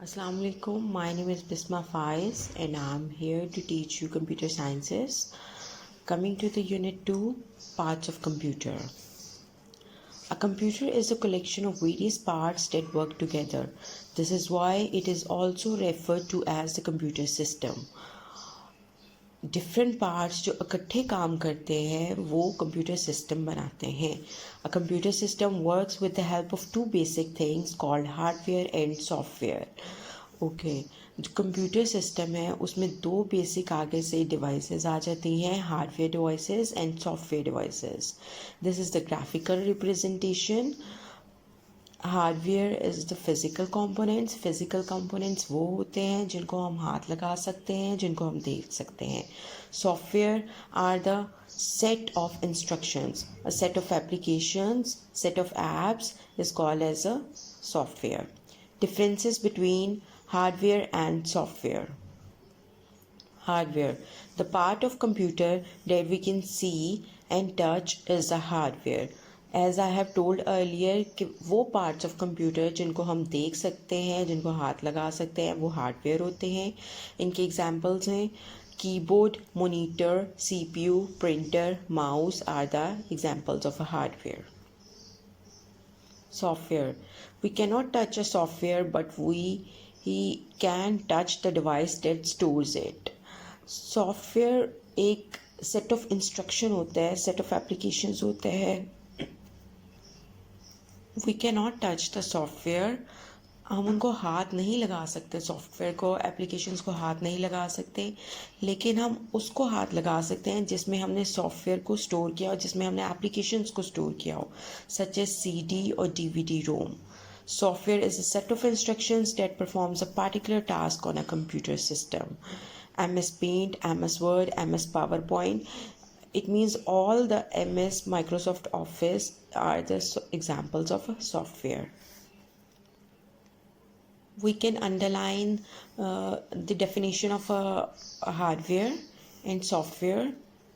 Assalamu alaikum. My name is Bisma Faiz and I'm here to teach you computer sciences. Coming to the unit 2, parts of computer. A computer is a collection of various parts that work together. This is why it is also referred to as the computer system. Different parts जो इकट्ठे काम करते हैं वो computer system बनाते हैं. A computer system works with the help of two basic things called hardware and software. Okay, जो computer system है उसमें दो बेसिक आगे से डिवाइसेस आ जाती हैं, hardware devices and software devices. This is the graphical representation. Hardware is the physical components. Physical components वो होते हैं जिनको हम हाथ लगा सकते हैं, जिनको हम देख सकते हैं. Software are the set of instructions. A set of applications, set of apps is called as a software. Differences between hardware and software. Hardware, the part of computer that we can see and touch is the hardware. As I have told earlier कि वो parts of computer जिनको हम देख सकते हैं, जिनको हाथ लगा सकते हैं, वो हार्डवेयर होते हैं. इनके एग्जांपल्स हैं keyboard, monitor, CPU, printer, mouse are the examples of a hardware. Software, we cannot touch a software but we can touch the device that stores it. Software एक set of instruction होता है, set of applications होते हैं. We cannot touch the software. हम उनको हाथ नहीं लगा सकते, सॉफ्टवेयर को, एप्लीकेशंस को हाथ नहीं लगा सकते, लेकिन हम उसको हाथ लगा सकते हैं जिसमें हमने सॉफ्टवेयर को स्टोर किया हो, जिसमें हमने एप्लीकेशंस को स्टोर किया हो, सच एज CD और DVD ROM. Software is a set of instructions that performs a particular task on a computer system. MS Paint, MS Word, MS PowerPoint. It means all the MS Microsoft Office are the examples of a software. We can underline the definition of a hardware and software.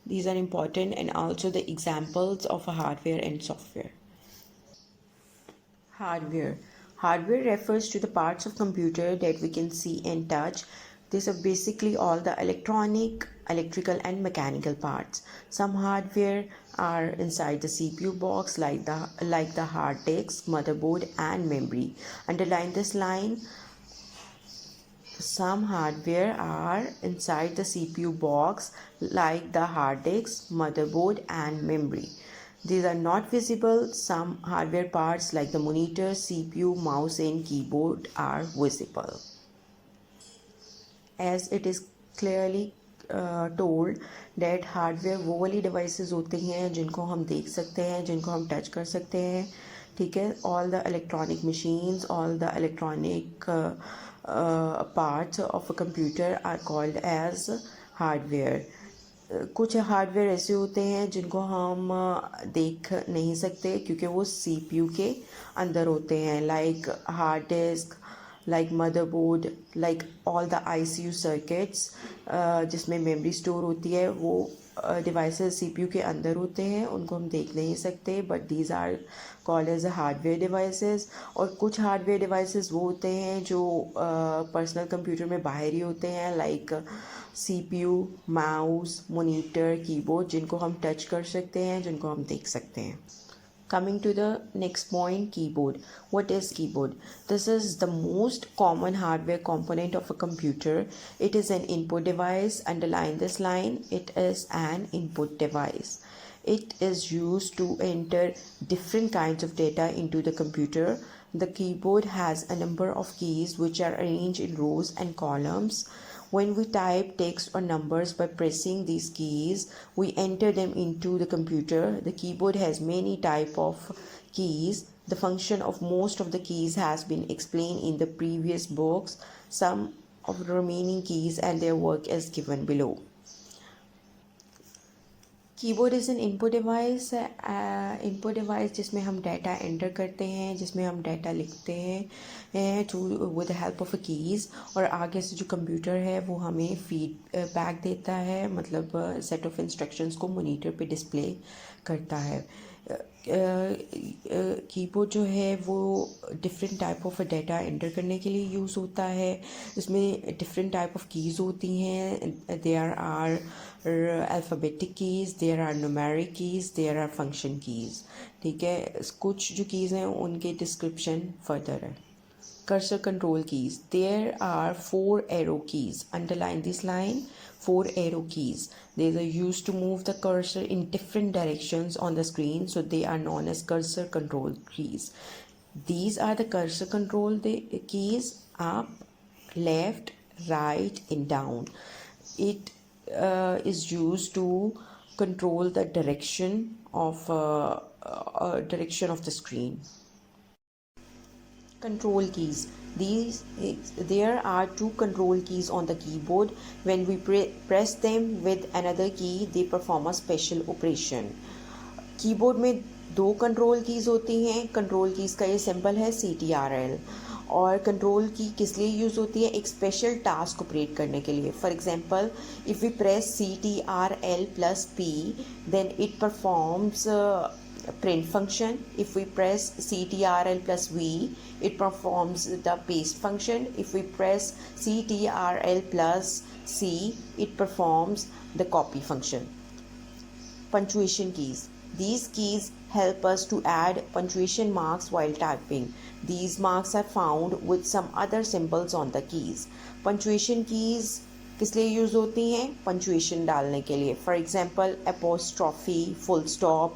These are important, and also the examples of a hardware and software. Hardware. Hardware refers to the parts of computer that we can see and touch. These are basically all the electronic, electrical and mechanical parts. Some hardware are inside the CPU box like the hard disk, motherboard and memory. Underline this line. Some hardware are inside the CPU box like the hard disk, motherboard and memory. These are not visible. Some hardware parts like the monitor, CPU, mouse and keyboard are visible. As it is clearly told that hardware वो वाली devices होते हैं जिनको हम देख सकते हैं, जिनको हम touch कर सकते हैं. ठीक है, all the electronic machines, all the electronic parts of a computer are called as hardware. कुछ हार्डवेयर ऐसे होते हैं जिनको हम देख नहीं सकते क्योंकि वो CPU के अंदर होते हैं, like hard disk, like motherboard, like all the ICU circuits जिसमें मेमोरी स्टोर होती है, वो डिवाइसेस CPU के अंदर होते हैं, उनको हम देख नहीं सकते, but these are called as hardware devices. और कुछ हार्डवेयर डिवाइसेस वो होते हैं जो पर्सनल कंप्यूटर में बाहर ही होते हैं, like CPU, mouse, monitor, keyboard, जिनको हम टच कर सकते हैं, जिनको हम देख सकते हैं. Coming to the next point, keyboard. What is keyboard? This is the most common hardware component of a computer. It is an input device. Underline this line. It is an input device. It is used to enter different kinds of data into the computer. The keyboard has a number of keys which are arranged in rows and columns. When we type text or numbers by pressing these keys, we enter them into the computer. The keyboard has many types of keys. The function of most of the keys has been explained in the previous books. Some of the remaining keys and their work is given below. Keyboard is an input device. Input device जिसमें हम data enter करते हैं, जिसमें हम data लिखते हैं through with the help of a keys, और आगे से जो कंप्यूटर है वो हमें फीडबैक देता है, मतलब सेट ऑफ इंस्ट्रक्शंस को मॉनिटर पे डिस्प्ले करता है. कीबोर्ड जो है वो different type of data enter करने के लिए यूज़ होता है। इसमें डिफरेंट टाइप ऑफ कीज़ होती हैं। There are alphabetic keys, there are numeric keys, there are function keys. ठीक है, कुछ जो कीज़ हैं उनके डिस्क्रिप्शन फर्दर है। Cursor control keys. There are 4 arrow keys. Underline this line. 4 arrow keys. They are used to move the cursor in different directions on the screen, so they are known as cursor control keys. These are the cursor control keys: up, left, right, and down. It is used to control the direction of the screen. Control keys. There are 2 control keys on the keyboard. When we press them with another key, they perform a special operation. Keyboard में 2 control keys होती हैं। Control keys का ये symbol है CTRL। और control की किस लिए यूज़ होती है? एक स्पेशल टास्क ऑपरेट करने के लिए। For example, if we press CTRL+P, then it performs print function. If we press CTRL+V, it performs the paste function. If we press CTRL+C, it performs the copy function. Punctuation keys. These keys help us to add punctuation marks while typing. These marks are found with some other symbols on the keys. Punctuation keys किस लिए use होती हैं? Punctuation डालने के लिए। For example, apostrophe, full stop,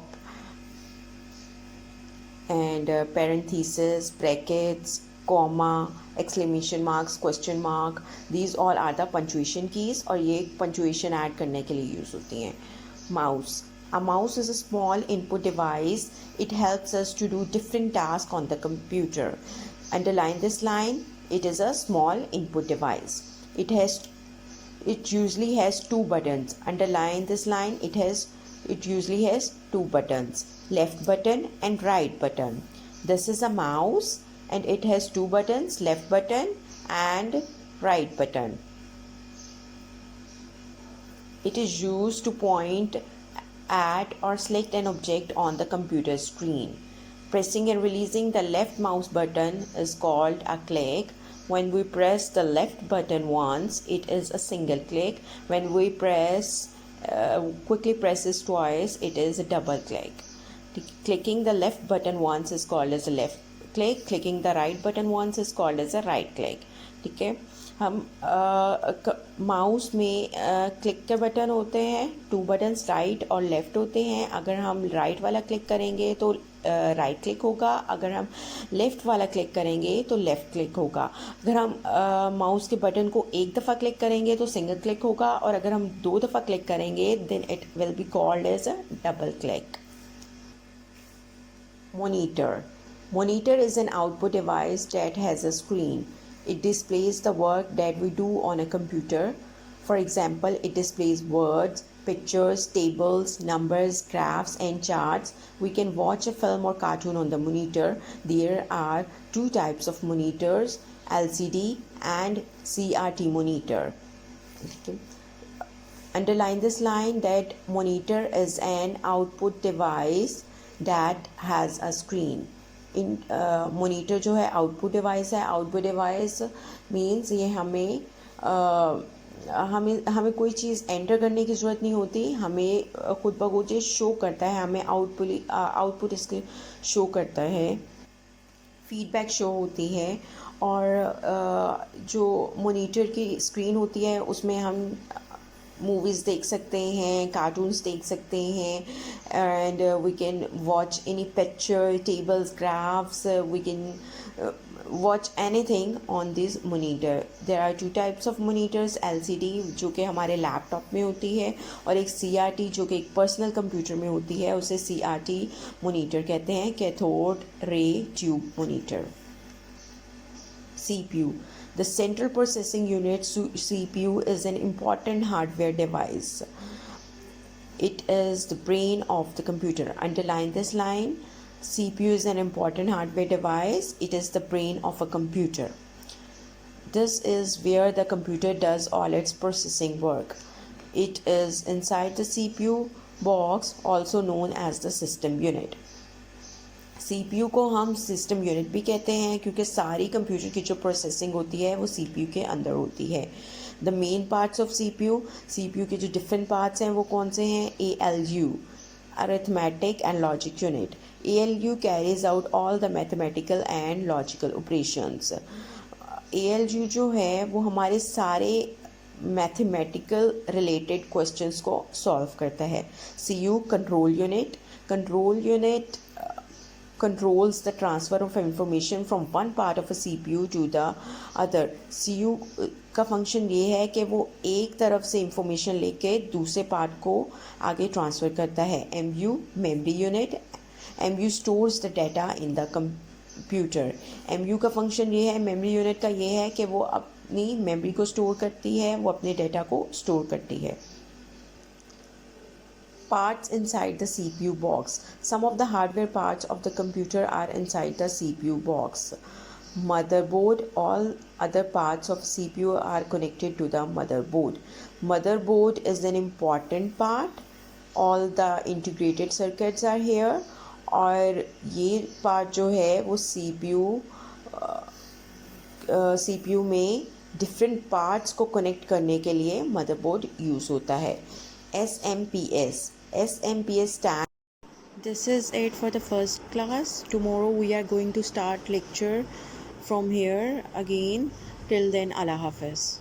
and parenthesis, brackets, comma, exclamation marks, question mark. These all are the punctuation keys और ये punctuation add करने के लिए यूज़ होती हैं। Mouse. A mouse is a small input device. It helps us to do different tasks on the computer. Underline this line. It is a small input device. It usually has 2 buttons. Underline this line. It usually has 2 buttons, left button and right button. This is a mouse and it has 2 buttons, left button and right button. It is used to point at or select an object on the computer screen. Pressing and releasing the left mouse button is called a click. When we press the left button once, it is a single click. When we quickly presses twice, it is a double click. Clicking the left button once is called as a left click. Clicking the right button once is called as a right click. ठीक है, हम mouse में click के button होते हैं, 2 buttons right और left होते हैं। अगर हम राइट वाला क्लिक करेंगे तो राइट क्लिक होगा, अगर हम लेफ़्ट वाला क्लिक करेंगे तो लेफ़्ट क्लिक होगा। अगर हम माउस के बटन को एक दफ़ा क्लिक करेंगे तो सिंगल क्लिक होगा, और अगर हम 2 दफ़ा क्लिक करेंगे then it will be called as a double click. Monitor. Monitor is an output device that has a screen. It displays the work that we do on a computer. For example, it displays words, pictures, tables, numbers, graphs, and charts. We can watch a film or cartoon on the monitor. There are 2 types of monitors, LCD and CRT monitor. Okay. Underline this line that monitor is an output device that has a screen. In monitor जो है output device है। Output device means ये हमें कोई चीज़ enter करने की ज़रूरत नहीं होती, हमें खुद ब खुद ये शो करता है, हमें आउटपुट इसके शो करता है, फीडबैक शो होती है। और जो मोनीटर की स्क्रीन होती है उसमें हम मूवीज़ देख सकते हैं, कार्टून्स देख सकते हैं, and we can watch any picture, tables, graphs, we can watch anything on this monitor. There are 2 types of monitors, LCD जो कि हमारे लैपटॉप में होती है, और एक CRT जो कि एक पर्सनल कंप्यूटर में होती है, उसे CRT मोनीटर कहते हैं, cathode ray tube monitor. CPU. The central processing unit, CPU, is an important hardware device. It is the brain of the computer. Underline this line. CPU is an important hardware device. It is the brain of a computer. This is where the computer does all its processing work. It is inside the CPU box, also known as the system unit. CPU को हम system unit भी कहते हैं क्योंकि सारी computer की जो processing होती है वो CPU के अंदर होती है. The main parts of CPU के जो डिफरेंट पार्ट्स हैं वो कौन से हैं? ALU, arithmetic and logic unit. ALU carries out all the mathematical and logical operations. ALU जो है वो हमारे सारे मैथमेटिकल रिलेटेड क्वेश्चंस को सॉल्व करता है. CU, control unit controls the transfer of information from one part of a CPU to the other. CU का function ये है कि वो एक तरफ से इंफॉर्मेशन लेके दूसरे पार्ट को आगे ट्रांसफ़र करता है. MU, memory unit. MU stores the data in the computer. MU का फंक्शन ये है, मेमोरी यूनिट का ये है कि वो अपनी मेमोरी को स्टोर करती है, वो अपने डाटा को स्टोर करती है. Parts inside the CPU box. Some of the hardware parts of the computer are inside the CPU box. Motherboard. All other parts of CPU are connected to the motherboard. Motherboard is an important part. All the integrated circuits are here. और ये part जो है वो CPU में different parts को connect करने के लिए motherboard use होता है. SMPS stands. This is it for the first class. Tomorrow we are going to start lecture from here again. Till then, Allah Hafiz.